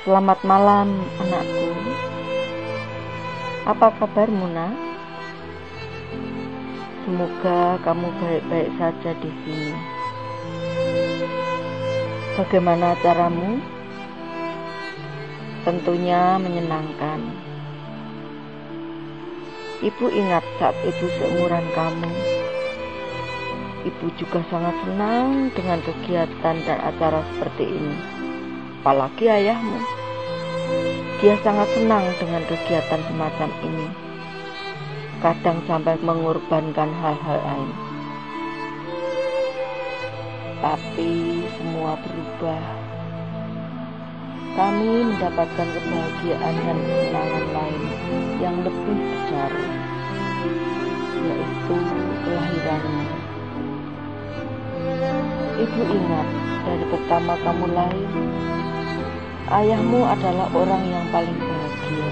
Selamat malam, anakku. Apa kabarmu, nak? Semoga kamu baik-baik saja di sini. Bagaimana caramu? Tentunya menyenangkan. Ibu ingat saat ibu seumuran kamu. Ibu juga sangat senang dengan kegiatan dan acara seperti ini. Apalagi ayahmu. Dia sangat senang dengan kegiatan semacam ini. Kadang sampai mengorbankan hal-hal lain. Tapi semua berubah. Kami mendapatkan kebahagiaan dan kesenangan lain yang lebih besar, yaitu kelahiranmu. Ibu ingat, dari pertama kamu lahir, ayahmu adalah orang yang paling bahagia.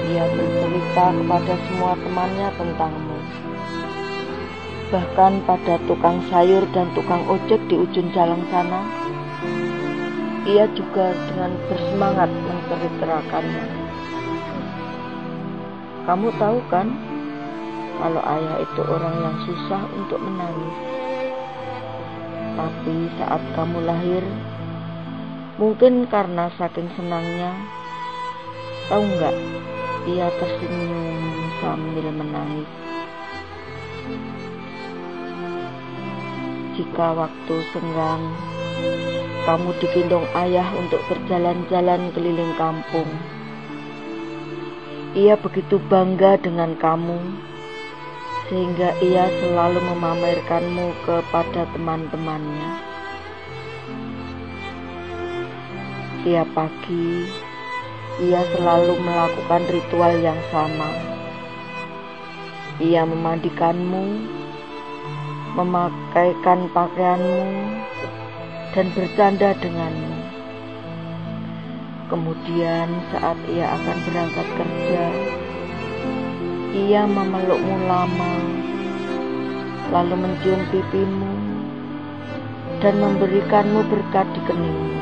Dia bercerita kepada semua temannya tentangmu. Bahkan pada tukang sayur dan tukang ojek di ujung jalan sana, ia juga dengan bersemangat menceritakanmu. Kamu tahu kan, kalau ayah itu orang yang susah untuk menangis. Tapi saat kamu lahir, mungkin karena saking senangnya, tahu nggak, ia tersenyum sambil menangis. Jika waktu senggang, kamu digendong ayah untuk berjalan-jalan keliling kampung. Ia begitu bangga dengan kamu, sehingga ia selalu memamerkanmu kepada teman-temannya. Tiap pagi, ia selalu melakukan ritual yang sama. Ia memandikanmu, memakaikan pakaianmu, dan bercanda denganmu. Kemudian saat ia akan berangkat kerja, ia memelukmu lama, lalu mencium pipimu, dan memberikanmu berkat di keningmu.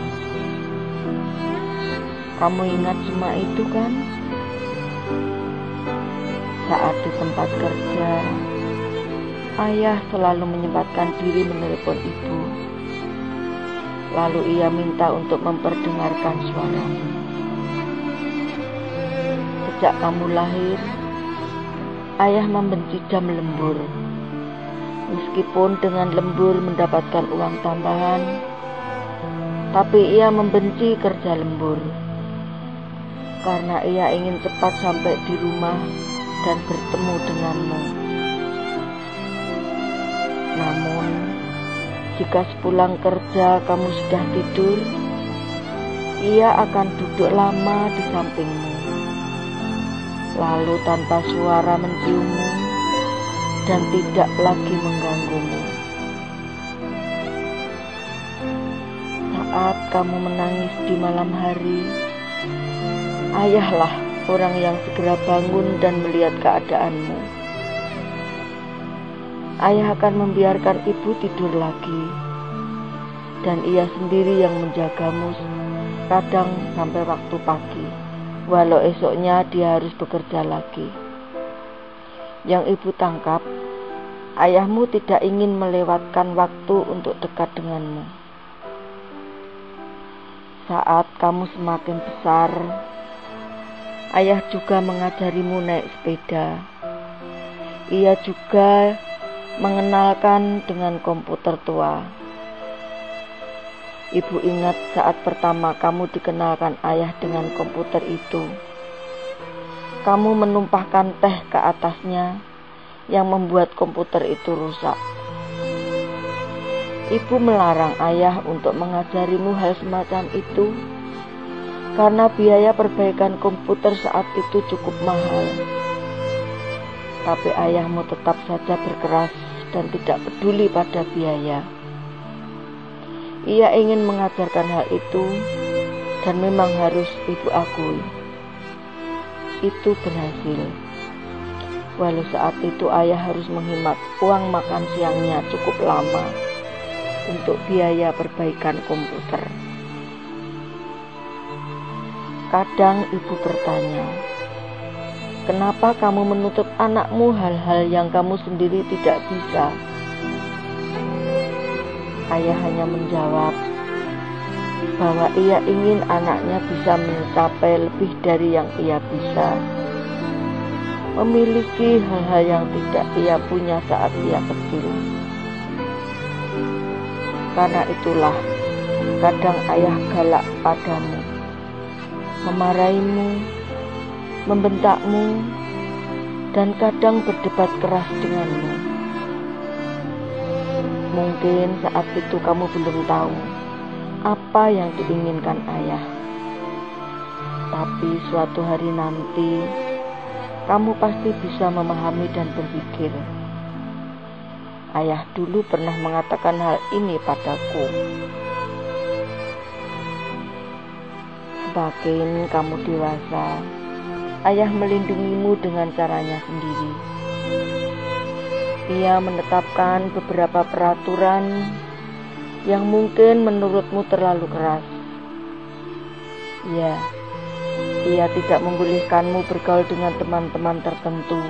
Kamu ingat semua itu kan? Saat di tempat kerja, ayah selalu menyempatkan diri menelepon ibu. Lalu ia minta untuk memperdengarkan suaramu. Sejak kamu lahir, ayah membenci jam lembur. Meskipun dengan lembur mendapatkan uang tambahan, tapi ia membenci kerja lembur. Karena ia ingin cepat sampai di rumah dan bertemu denganmu. Namun, jika sepulang kerja kamu sudah tidur, ia akan duduk lama di sampingmu, lalu tanpa suara menciummu dan tidak lagi mengganggumu. Saat kamu menangis di malam hari, ayahlah orang yang segera bangun dan melihat keadaanmu. Ayah akan membiarkan ibu tidur lagi, dan ia sendiri yang menjagamu kadang sampai waktu pagi, walau esoknya dia harus bekerja lagi. Yang ibu tangkap, ayahmu tidak ingin melewatkan waktu untuk dekat denganmu. Saat kamu semakin besar, ayah juga mengajarimu naik sepeda. Ia juga mengenalkan dengan komputer tua. Ibu ingat saat pertama kamu dikenalkan ayah dengan komputer itu. Kamu menumpahkan teh ke atasnya yang membuat komputer itu rusak. Ibu melarang ayah untuk mengajarimu hal semacam itu karena biaya perbaikan komputer saat itu cukup mahal. Tapi ayahmu tetap saja berkeras dan tidak peduli pada biaya. Ia ingin mengajarkan hal itu, dan memang harus ibu akui, itu berhasil. Walau saat itu ayah harus menghemat uang makan siangnya cukup lama untuk biaya perbaikan komputer. Kadang ibu bertanya, kenapa kamu menuntut anakmu hal-hal yang kamu sendiri tidak bisa? Ayah hanya menjawab bahwa ia ingin anaknya bisa mencapai lebih dari yang ia bisa, memiliki hal-hal yang tidak ia punya saat ia kecil. Karena itulah kadang ayah galak padamu, memarahimu, membentakmu, dan kadang berdebat keras denganmu. Mungkin saat itu kamu belum tahu apa yang diinginkan ayah. Tapi suatu hari nanti, kamu pasti bisa memahami dan berpikir, ayah dulu pernah mengatakan hal ini padaku. Semakin kamu dewasa, ayah melindungimu dengan caranya sendiri. Ia menetapkan beberapa peraturan yang mungkin menurutmu terlalu keras. Ya, ia tidak membolehkanmu bergaul dengan teman-teman tertentu.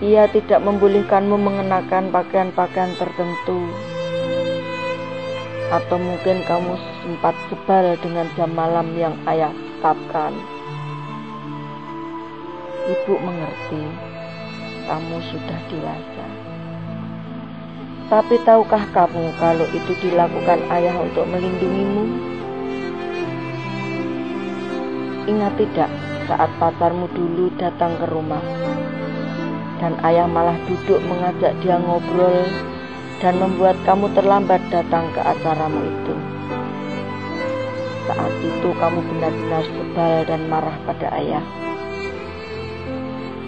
Ia tidak membolehkanmu mengenakan pakaian-pakaian tertentu. Atau mungkin kamu sempat sebal dengan jam malam yang ayah tetapkan. Ibu mengerti, kamu sudah dewasa. Tapi tahukah kamu kalau itu dilakukan ayah untuk melindungimu? Ingat tidak saat pacarmu dulu datang ke rumah dan ayah malah duduk mengajak dia ngobrol dan membuat kamu terlambat datang ke acaramu itu. Saat itu kamu benar-benar sebal dan marah pada ayah.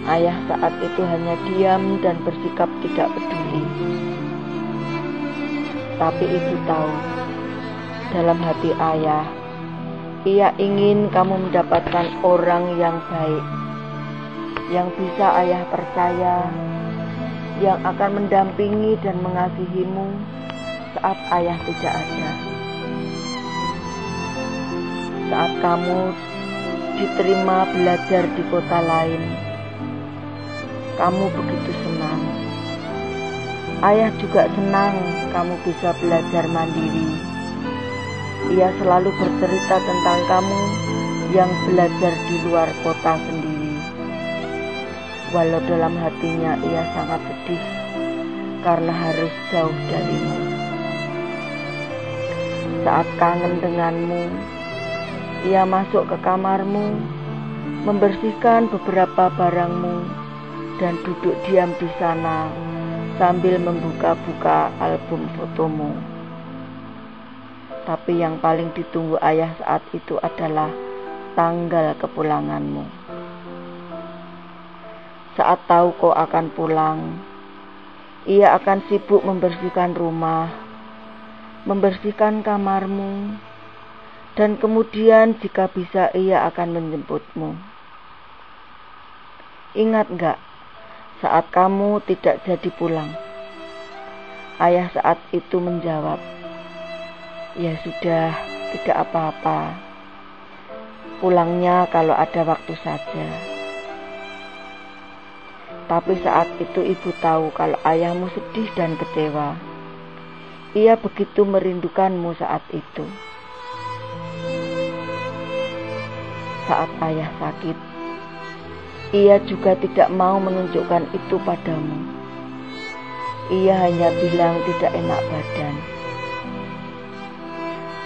Ayah saat itu hanya diam dan bersikap tidak peduli. Tapi ibu tahu, dalam hati ayah, ia ingin kamu mendapatkan orang yang baik, yang bisa ayah percaya, yang akan mendampingi dan mengasihimu saat ayah tidak ada. Saat kamu diterima belajar di kota lain, kamu begitu senang. Ayah juga senang kamu bisa belajar mandiri. Ia selalu bercerita tentang kamu yang belajar di luar kota sendiri. Walau dalam hatinya ia sangat sedih karena harus jauh darimu. Saat kangen denganmu, ia masuk ke kamarmu, membersihkan beberapa barangmu, dan duduk diam di sana sambil membuka-buka album fotomu. Tapi yang paling ditunggu ayah saat itu adalah tanggal kepulanganmu. Saat tahu kau akan pulang, ia akan sibuk membersihkan rumah, membersihkan kamarmu, dan kemudian jika bisa ia akan menjemputmu. Ingat enggak? Saat kamu tidak jadi pulang, ayah saat itu menjawab, ya sudah, tidak apa-apa. Pulangnya kalau ada waktu saja. Tapi saat itu ibu tahu kalau ayahmu sedih dan kecewa. Ia begitu merindukanmu saat itu. Saat ayah sakit, ia juga tidak mau menunjukkan itu padamu. Ia hanya bilang tidak enak badan.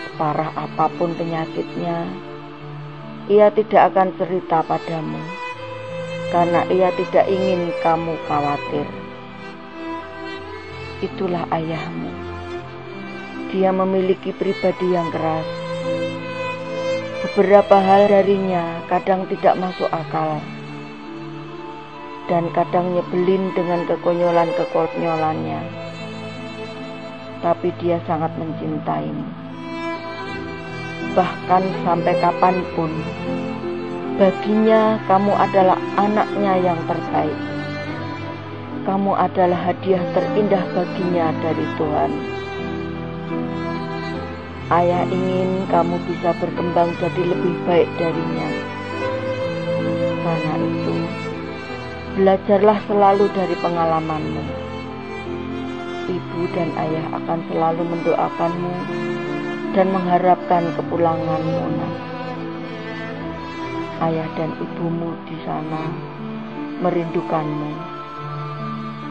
Separah apapun penyakitnya, ia tidak akan cerita padamu, karena ia tidak ingin kamu khawatir. Itulah ayahmu. Dia memiliki pribadi yang keras. Beberapa hal darinya kadang tidak masuk akal, dan kadang nyebelin dengan kekonyolan-kekonyolannya. Tapi dia sangat mencintaimu. Bahkan sampai kapanpun, baginya kamu adalah anaknya yang terbaik. Kamu adalah hadiah terindah baginya dari Tuhan. Ayah ingin kamu bisa berkembang jadi lebih baik darinya. Karena itu, belajarlah selalu dari pengalamanmu. Ibu dan ayah akan selalu mendoakanmu dan mengharapkan kepulanganmu, nak. Ayah dan ibumu di sana merindukanmu.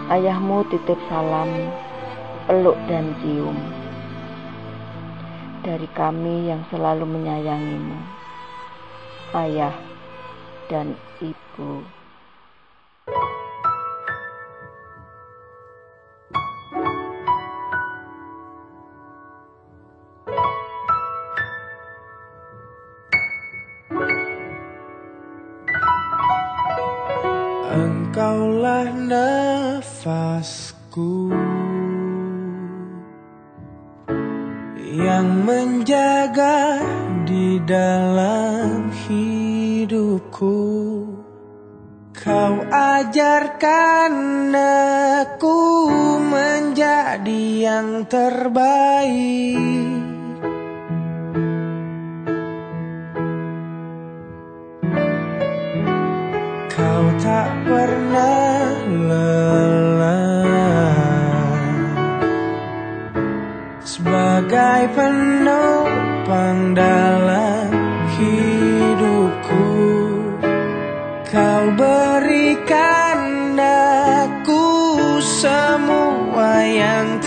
Ayahmu titip salam, peluk dan cium dari kami yang selalu menyayangimu, ayah dan ibu. Engkaulah nafasku yang menjaga di dalam hidupku. Kau ajarkan aku menjadi yang terbaik. Kau tak pernah lelah sebagai penopang dalam hidupku. Kau berikan aku semua yang